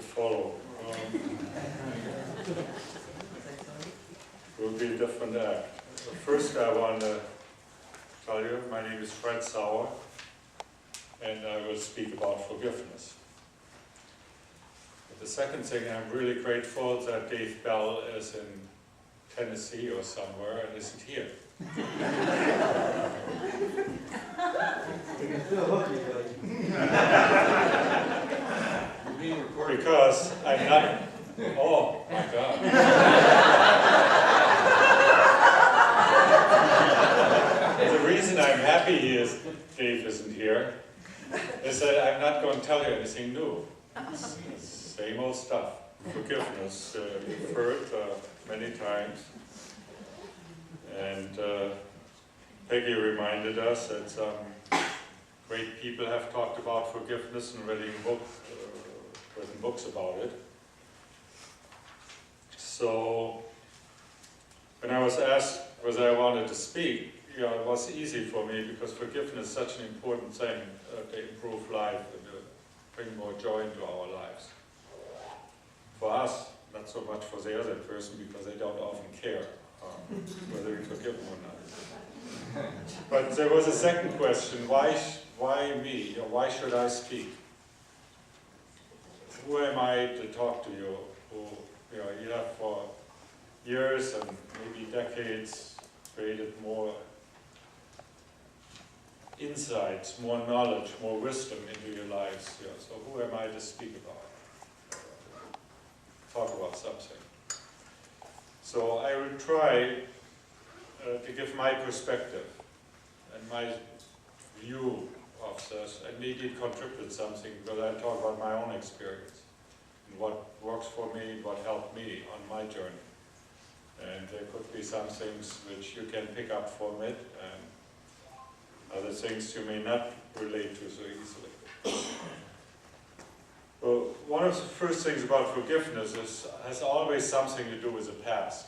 follow. Will be a different act. First, I want to tell you, my name is Sauer, and I will speak about forgiveness. But the second thing, I'm really grateful that Dave Bell is in Tennessee or somewhere and isn't here. Because I'm not. Oh my God. The reason I'm happy Dave isn't here is that I'm not going to tell you anything new. It's same old stuff. Forgiveness, you've heard many times. And Peggy reminded us that some great people have talked about forgiveness and written books about it. So when I was asked whether I wanted to speak, it was easy for me because forgiveness is such an important thing to improve life and to bring more joy into our lives. For us, not so much for the other person because they don't often care whether we forgive them or not. But there was a second question, why me? Why should I speak? Who am I to talk to you who you have for years and maybe decades created more insights, more knowledge, more wisdom into your lives. So who am I to speak about? Talk about something. So I will try to give my perspective and my view of this, and maybe it contributed something because I talk about my own experience and what works for me, what helped me on my journey. And there could be some things which you can pick up from it, and other things you may not relate to so easily. Well, one of the first things about forgiveness has always something to do with the past.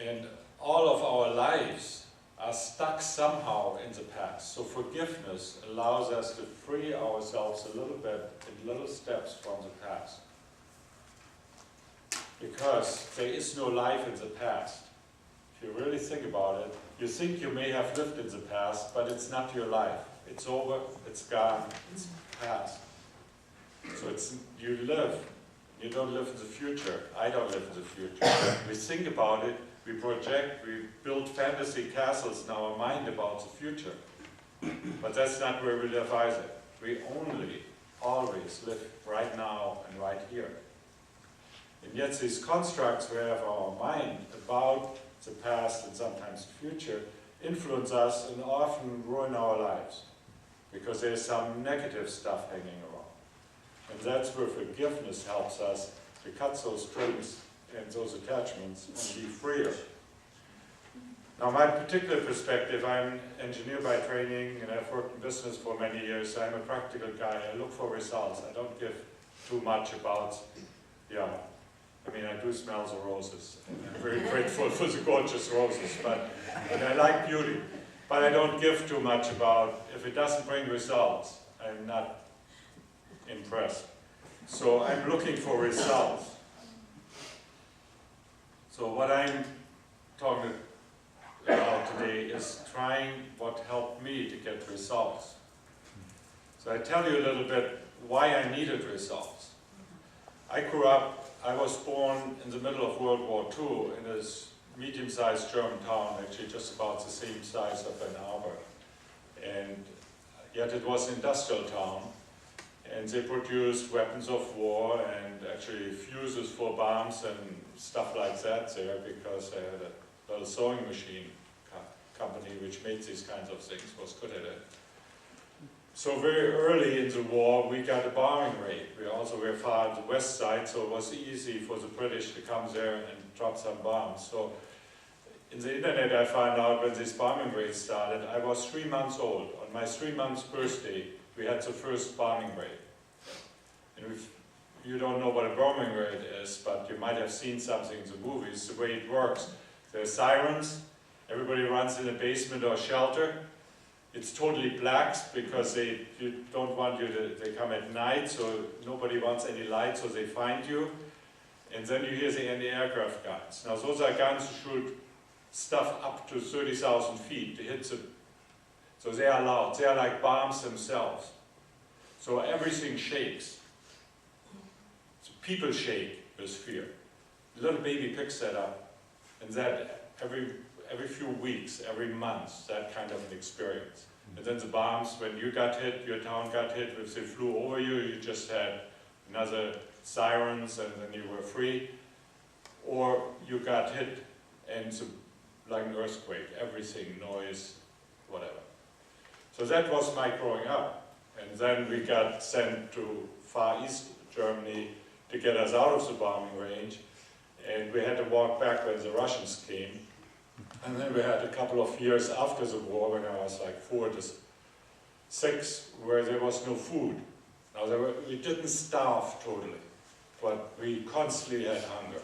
And all of our lives are stuck somehow in the past. So forgiveness allows us to free ourselves a little bit in little steps from the past. Because there is no life in the past. If you really think about it, you think you may have lived in the past, but it's not your life. It's over, it's gone, it's past. So you live. You don't live in the future. I don't live in the future. We think about it, we project, we build fantasy castles in our mind about the future. But that's not where we live either. We only, always live right now and right here. And yet these constructs we have in our mind about the past and sometimes the future influence us and often ruin our lives. Because there's some negative stuff hanging around. And that's where forgiveness helps us to cut those strings and those attachments and be freer. Now my particular perspective, I'm an engineer by training and I've worked in business for many years. I'm a practical guy. I look for results. I don't give too much about, I do smell the roses. And I'm very grateful for the gorgeous roses, and I like beauty. But I don't give too much about, if it doesn't bring results, I'm not impressed. So I'm looking for results. So what I'm talking about today is trying what helped me to get results. So I tell you a little bit why I needed results. I was born in the middle of World War II in this medium-sized German town, actually just about the same size of Ann Arbor. And yet it was an industrial town, and they produced weapons of war and actually fuses for bombs and stuff like that there because they had a little sewing machine company which made these kinds of things, was good at it. So very early in the war we got a bombing raid. We also were far on the west side, so it was easy for the British to come there and drop some bombs. So in the internet I found out when this bombing raid started, I was 3 months old. On my 3 months birthday, we had the first bombing raid. And if you don't know what a bombing raid is, but you might have seen something in the movies, the way it works. There's sirens, everybody runs in a basement or shelter. It's totally black because you don't want you to, they come at night, so nobody wants any light, so they find you. And then you hear the anti-aircraft guns. Now those are guns who shoot stuff up to 30,000 feet to hit the, so they are loud. They are like bombs themselves. So everything shakes. So people shake with fear. The little baby picks that up, and that every few weeks, every month, that kind of an experience. And then the bombs, when you got hit, your town got hit, if they flew over you, you just had another sirens and then you were free. Or you got hit and like an earthquake, everything, noise, whatever. So that was my growing up. And then we got sent to Far East Germany to get us out of the bombing range. And we had to walk back when the Russians came. And then we had a couple of years after the war, when I was like 4 to 6, where there was no food. Now we didn't starve totally, but we constantly had hunger.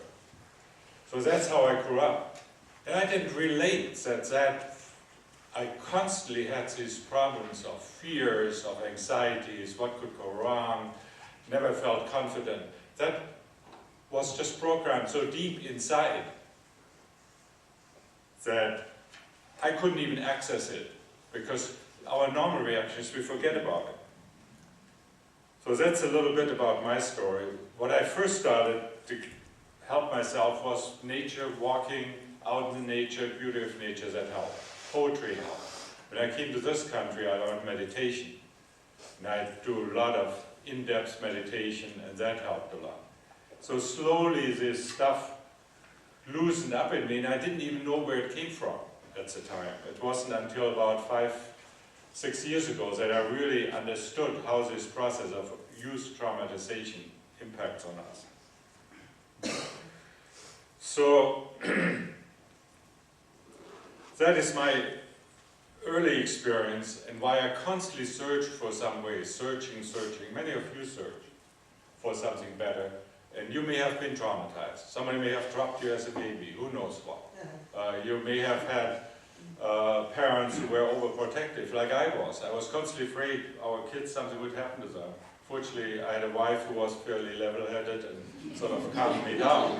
So that's how I grew up. And I didn't relate that I constantly had these problems of fears, of anxieties, what could go wrong, never felt confident. That was just programmed so deep inside that I couldn't even access it, because our normal reaction is we forget about it. So that's a little bit about my story. What I first started to help myself was nature, walking out in the nature, beauty of nature, that helped. Poetry helped. When I came to this country, I learned meditation. And I do a lot of in-depth meditation, and that helped a lot. So slowly this stuff loosened up in me, and I didn't even know where it came from at the time. It wasn't until about 5-6 years ago that I really understood how this process of youth traumatization impacts on us. So that is my early experience, and why I constantly searched for some way, searching. Many of you search for something better. And you may have been traumatized. Somebody may have dropped you as a baby, who knows what. You may have had parents who were overprotective, like I was. I was constantly afraid our kids, something would happen to them. Fortunately, I had a wife who was fairly level-headed and sort of calmed me down. You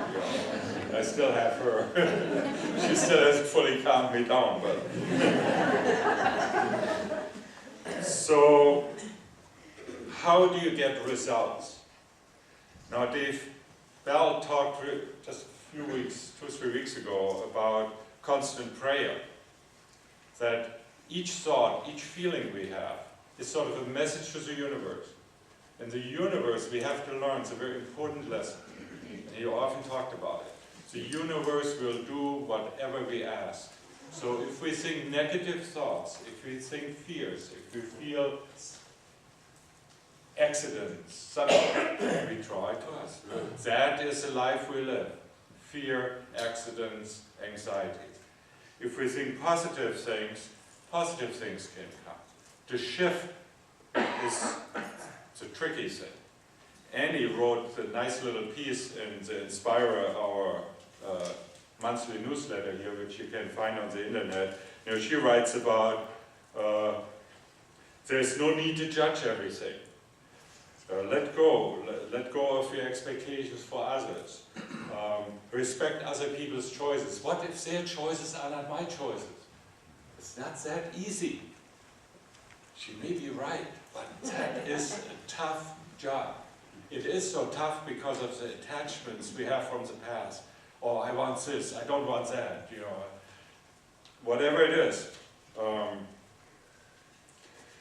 know. I still have her. She still hasn't fully calmed me down. But so, how do you get results? Now, Dave Bell talked just a few weeks, 2-3 weeks ago, about constant prayer. That each thought, each feeling we have is sort of a message to the universe. And the universe, we have to learn, it's a very important lesson. And he often talked about it. The universe will do whatever we ask. So if we think negative thoughts, if we think fears, if we feel accidents, something we try to us. That is the life we live. Fear, accidents, anxieties. If we think positive things can come. The shift is the tricky thing. Annie wrote a nice little piece in the Inspire, our monthly newsletter here, which you can find on the internet. You know, she writes about there's no need to judge everything. Let go of your expectations for others. Respect other people's choices. What if their choices are not my choices? It's not that easy. She may be right, but that is a tough job. It is so tough because of the attachments we have from the past. Oh, I want this, I don't want that, you know. Whatever it is.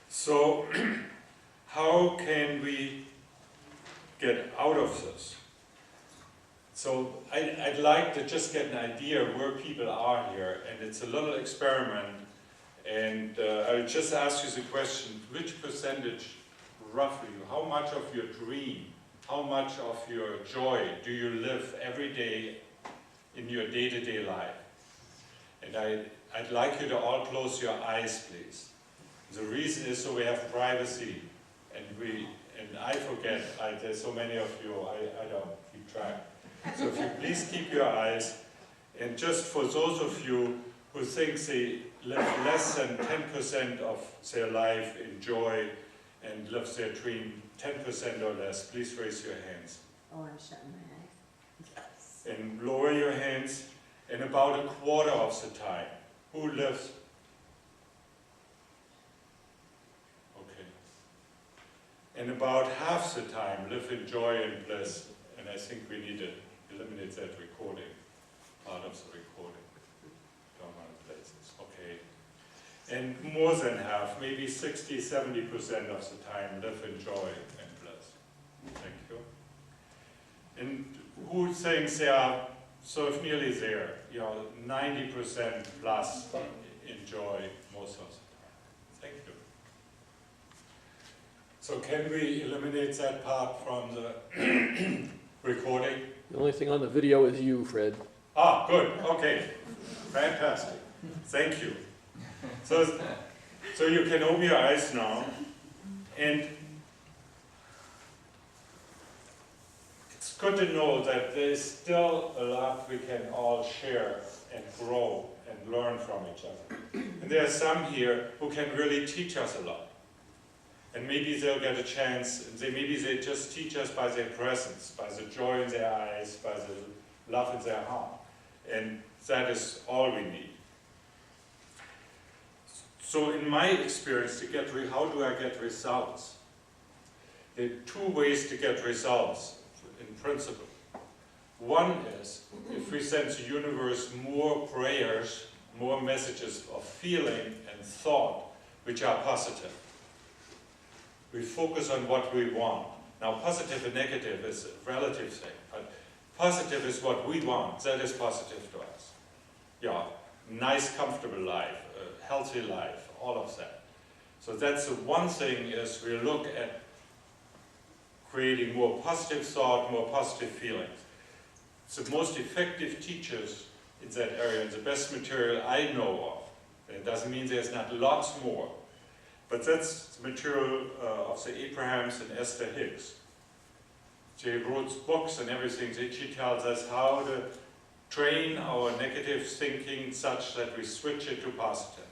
So, how can we get out of this? So I'd like to just get an idea of where people are here, and it's a little experiment, and I'll just ask you the question, which percentage, roughly, how much of your dream, how much of your joy do you live every day in your day-to-day life? And I'd like you to all close your eyes, please. The reason is so we have privacy, and I forget, there's so many of you, I don't keep track. So if you please keep your eyes, and just for those of you who think they live less than 10% of their life in joy and live their dream 10% or less, please raise your hands. Oh, I'm shutting my eyes. Yes. And lower your hands. And about a quarter of the time, who lives? Okay. And about half the time, live in joy and bliss. And I think we need to eliminate that recording, part of the recording. Don't want to places. Okay. And more than half, maybe 60, 70% of the time, live in joy and bliss. Thank you. And who thinks they are sort of nearly there, 90% plus in joy most of the time. Thank you. So can we eliminate that part from the recording? The only thing on the video is you, Fred. Ah, good, okay. Fantastic. Thank you. So you can open your eyes now, and it's good to know that there is still a lot we can all share and grow and learn from each other. And there are some here who can really teach us a lot. And maybe they'll get a chance, maybe they just teach us by their presence, by the joy in their eyes, by the love in their heart. And that is all we need. So in my experience, how do I get results? There are two ways to get results in principle. One is, if we send the universe more prayers, more messages of feeling and thought, which are positive. We focus on what we want. Now, positive and negative is a relative thing, but positive is what we want. That is positive to us. Yeah, nice, comfortable life, a healthy life, all of that. So that's the one thing is we look at creating more positive thought, more positive feelings. The most effective teachers in that area, and the best material I know of, and it doesn't mean there's not lots more, but that's the material of the Abrahams and Esther Hicks. She wrote books and everything. She tells us how to train our negative thinking such that we switch it to positive.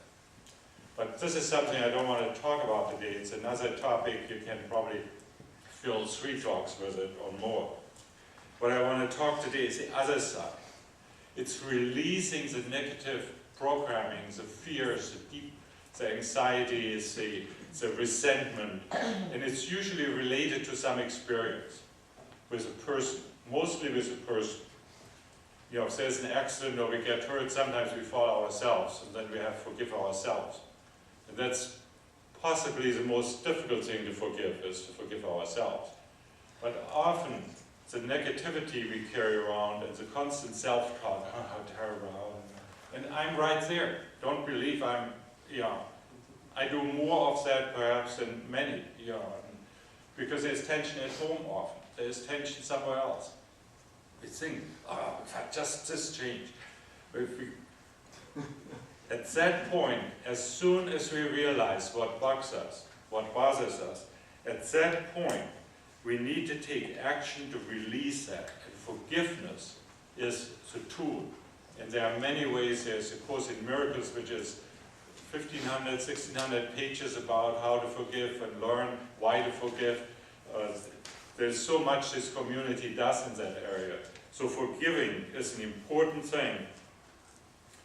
But this is something I don't want to talk about today. It's another topic. You can probably fill 3 talks with it or more. What I want to talk today is the other side. It's releasing the negative programming, the fears, the anxieties, the resentment, and it's usually related to some experience with a person, mostly with a person. If there's an accident or we get hurt, sometimes we fall ourselves, and then we have to forgive ourselves. And that's possibly the most difficult thing to forgive, is to forgive ourselves. But often, the negativity we carry around and the constant self-talk, oh, how terrible, and I'm right there. Don't believe I do more of that perhaps than many, because there's tension at home often. There's tension somewhere else. We think, oh, if I just this changed. But if we, at that point, as soon as we realize what bugs us, what bothers us, at that point, we need to take action to release that. And forgiveness is the tool. And there are many ways. There's a Course in Miracles, which is 1,500, 1,600 pages about how to forgive and learn why to forgive. There's so much this community does in that area. So forgiving is an important thing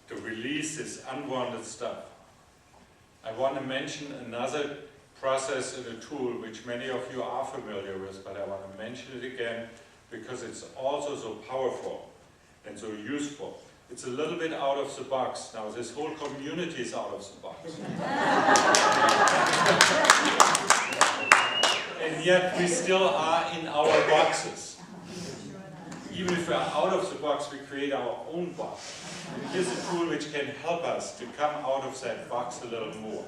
to release this unwanted stuff. I want to mention another process and a tool which many of you are familiar with, but I want to mention it again because it's also so powerful and so useful. It's a little bit out of the box. Now, this whole community is out of the box. And yet, we still are in our boxes. Even if we're out of the box, we create our own box. And here's a tool which can help us to come out of that box a little more.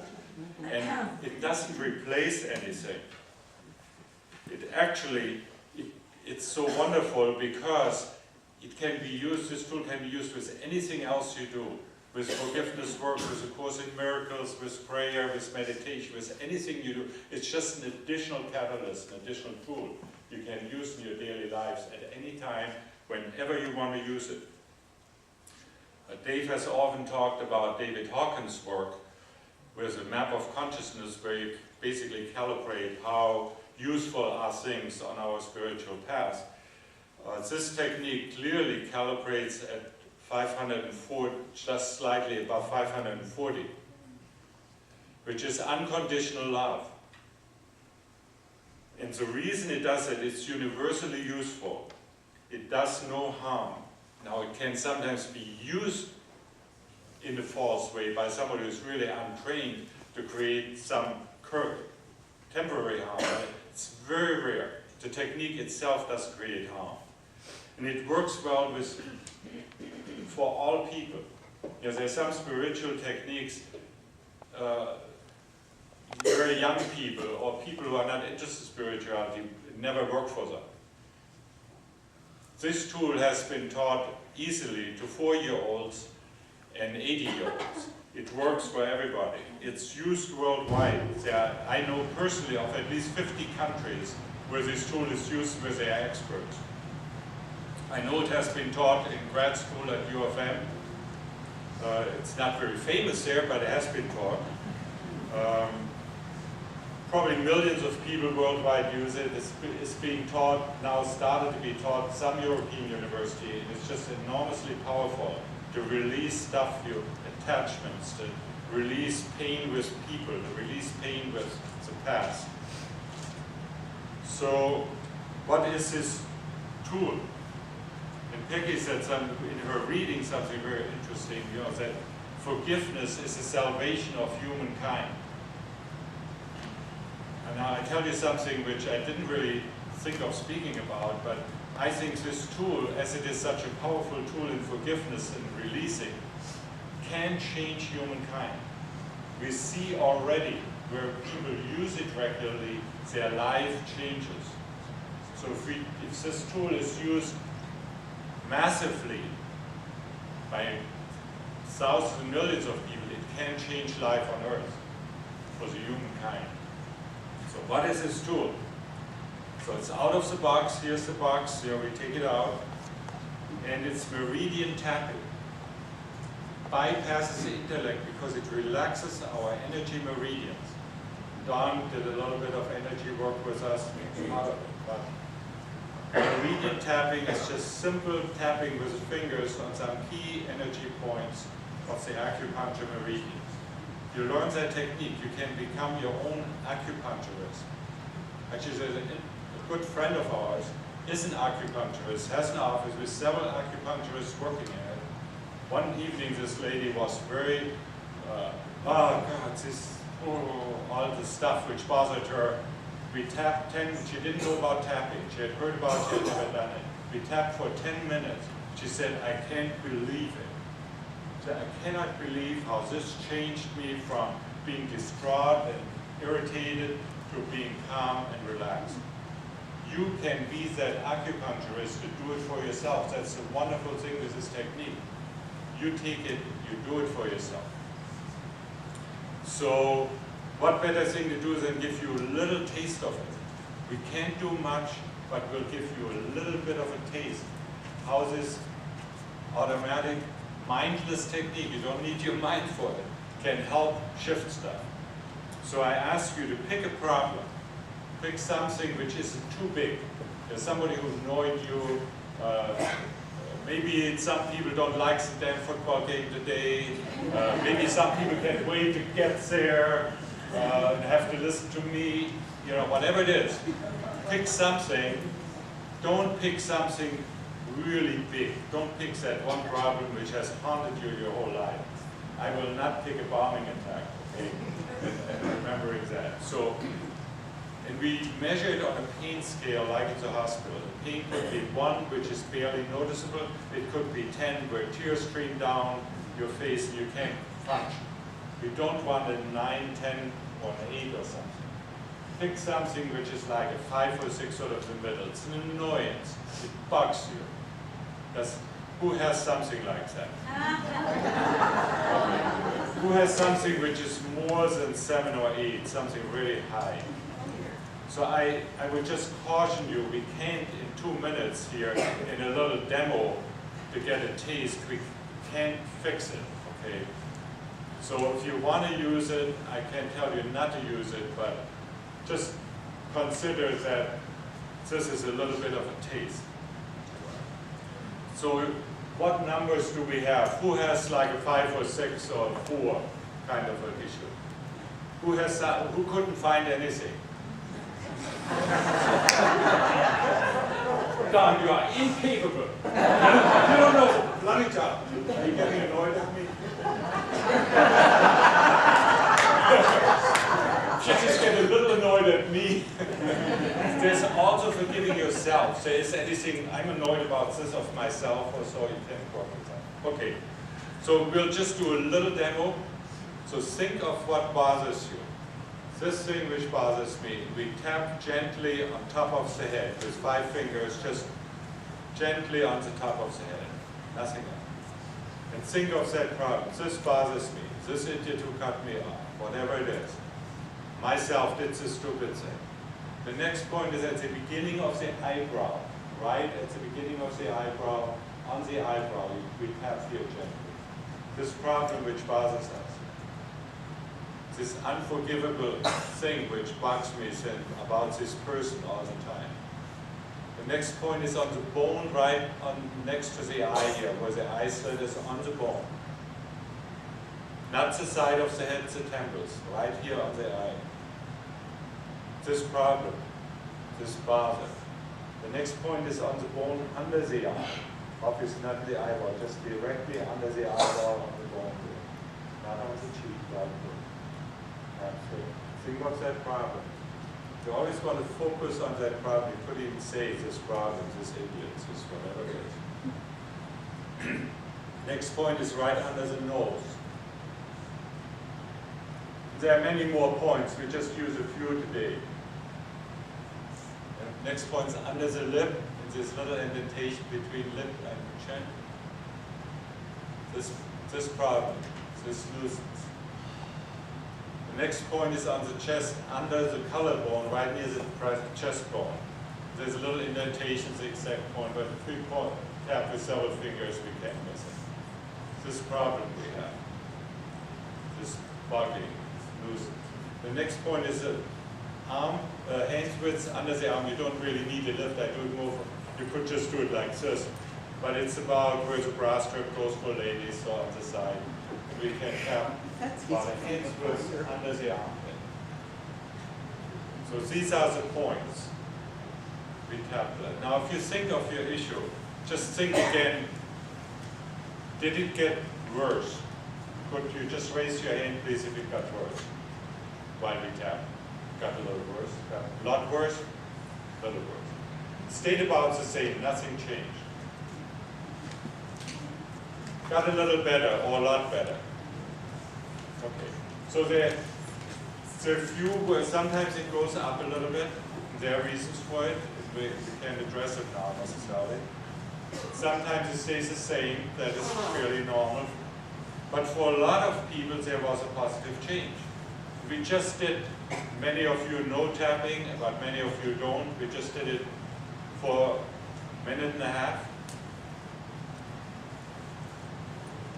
And it doesn't replace anything. It actually, it's so wonderful because it can be used, this tool can be used with anything else you do. With forgiveness work, with A Course in Miracles, with prayer, with meditation, with anything you do. It's just an additional catalyst, an additional tool you can use in your daily lives at any time, whenever you want to use it. Dave has often talked about David Hawkins' work with a map of consciousness where you basically calibrate how useful are things on our spiritual path. This technique clearly calibrates at 540, just slightly above 540, which is unconditional love. And the reason it does it, it's universally useful. It does no harm. Now it can sometimes be used in a false way by somebody who's really untrained to create some temporary harm. It's very rare. The technique itself doesn't create harm. And it works well for all people. You know, there's some spiritual techniques, very young people or people who are not interested in spirituality, it never work for them. This tool has been taught easily to 4-year-olds and 80-year-olds. It works for everybody. It's used worldwide. I know personally of at least 50 countries where this tool is used where they are experts. I know it has been taught in grad school at U of M. It's not very famous there, but it has been taught. Probably millions of people worldwide use it. It's being taught, now started to be taught, some European university, and it's just enormously powerful to release stuff, your attachments, to release pain with people, to release pain with the past. So, what is this tool? And Peggy said in her reading something very interesting, you know, that forgiveness is the salvation of humankind. And now I tell you something which I didn't really think of speaking about, but I think this tool, as it is such a powerful tool in forgiveness and releasing, can change humankind. We see already where people use it regularly, their life changes. So if this tool is used massively by thousands and millions of people, it can change life on Earth for the humankind. So what is this tool? So it's out of the box, here's the box, here we take it out, and it's meridian tapping. Bypasses the intellect because it relaxes our energy meridians. Don did a little bit of energy work with us, part of it, but meridian tapping is just simple tapping with the fingers on some key energy points of the acupuncture meridians. You learn that technique, you can become your own acupuncturist. Actually, there's a good friend of ours is an acupuncturist, has an office with several acupuncturists working in it. One evening, this lady was very, oh God, all the stuff which bothered her. We tapped 10, she didn't know about tapping. She had heard about it, she had never done it. We tapped for 10 minutes. She said, I can't believe it. She said, I cannot believe how this changed me from being distraught and irritated to being calm and relaxed. You can be that acupuncturist to do it for yourself. That's the wonderful thing with this technique. You take it, you do it for yourself. So, what better thing to do than give you a little taste of it? We can't do much, but we'll give you a little bit of a taste. How this automatic, mindless technique, you don't need your mind for it, can help shift stuff. So I ask you to pick a problem. Pick something which isn't too big. There's somebody who annoyed you. Maybe some people don't like the damn football game today. Maybe some people can't wait to get there and have to listen to me. You know, whatever it is. Pick something. Don't pick something really big. Don't pick that one problem which has haunted you your whole life. I will not pick a bombing attack, okay? Remembering that. So, and we measure it on a pain scale like in the hospital. The pain could be 1, which is barely noticeable. It could be 10, where tears stream down your face and you can't function. We don't want a 9, 10, or an 8 or something. Pick something which is like a 5 or 6 sort of the middle. It's an annoyance. It bugs you. Who has something like that? Who has something which is more than 7 or 8, something really high? So I would just caution you, we can't in 2 minutes here in a little demo to get a taste, we can't fix it, okay? So if you want to use it, I can't tell you not to use it, but just consider that this is a little bit of a taste. So what numbers do we have? Who has like a 5 or 6 or 4 kind of an issue? Who couldn't find anything? Don, you are incapable. You don't know bloody job. Are you getting annoyed at me? You just get a little annoyed at me. There's also forgiving yourself. So is anything I'm annoyed about this of myself or so, you can work with that. Okay, so we'll just do a little demo. So think of what bothers you. This thing which bothers me, we tap gently on top of the head with 5 fingers, just gently on the top of the head, nothing else. And think of that problem. This bothers me. This idiot who cut me off, whatever it is. Myself did this stupid thing. The next point is at the beginning of the eyebrow, right at the beginning of the eyebrow, on the eyebrow, we tap here gently. This problem which bothers us. This unforgivable thing which bugs me about this person all the time. The next point is on the bone right next to the eye here, where the eye slit is on the bone. Not the side of the head, the temples, right here on the eye. This problem, this bother. The next point is on the bone under the eye. Obviously not the eyeball, just directly under the eyeball on the bone here. Not on the cheek, like this. So think of that problem. You always want to focus on that problem. You could even say this problem, this idiot, this whatever it is. Next point is right under the nose. There are many more points. We just use a few today. And next point is under the lip, in this little indentation between lip and chin. This problem, this loosens. The next point is on the chest, under the collarbone, right near the chest bone. There's a little indentation, the exact point, but if we tap with several fingers, we can't miss it. This problem we have, this bugging, loose. The next point is the arm, hand width under the arm. You don't really need a lift. I do it more for, you could just do it like this. But it's about where the bra strap goes for ladies, so on the side. We can tap while the hands width under the armpit. So these are the points. We tap that. Now if you think of your issue, just think again, did it get worse? Could you just raise your hand please if it got worse? While we tap. Got a little worse? Got a lot worse? A little worse. Stayed about the same, nothing changed. Got a little better or a lot better. Okay. So there are few where sometimes it goes up a little bit. There are reasons for it. We can't address it now necessarily. Sometimes it stays the same. That is fairly normal. But for a lot of people, there was a positive change. We just did, many of you know tapping, but many of you don't. We just did it for a minute and a half.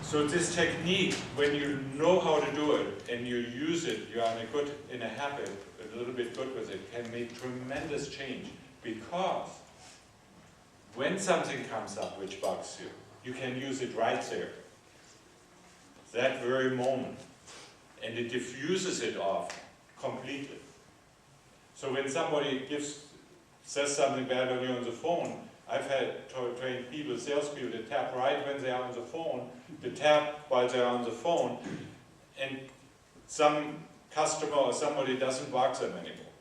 So this technique, when you know how to do it and you use it, you are in a habit, a little bit good with it, can make tremendous change. Because when something comes up which bugs you, you can use it right there, that very moment, and it diffuses it off completely. So when somebody says something bad on you on the phone, I've had trained people, salespeople, to tap right when they are on the phone, to tap while they're on the phone, and some customer or somebody doesn't bug them anymore.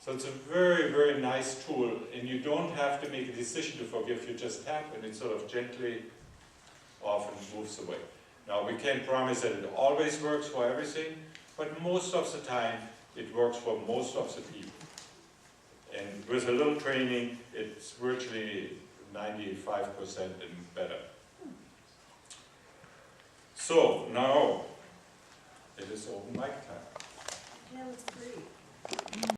So it's a very, very nice tool, and you don't have to make a decision to forgive, you just tap and it sort of gently often moves away. Now we can't promise that it always works for everything, but most of the time it works for most of the people. And with a little training, it's virtually 95% and better. So now it is open mic time. Yeah, it's great.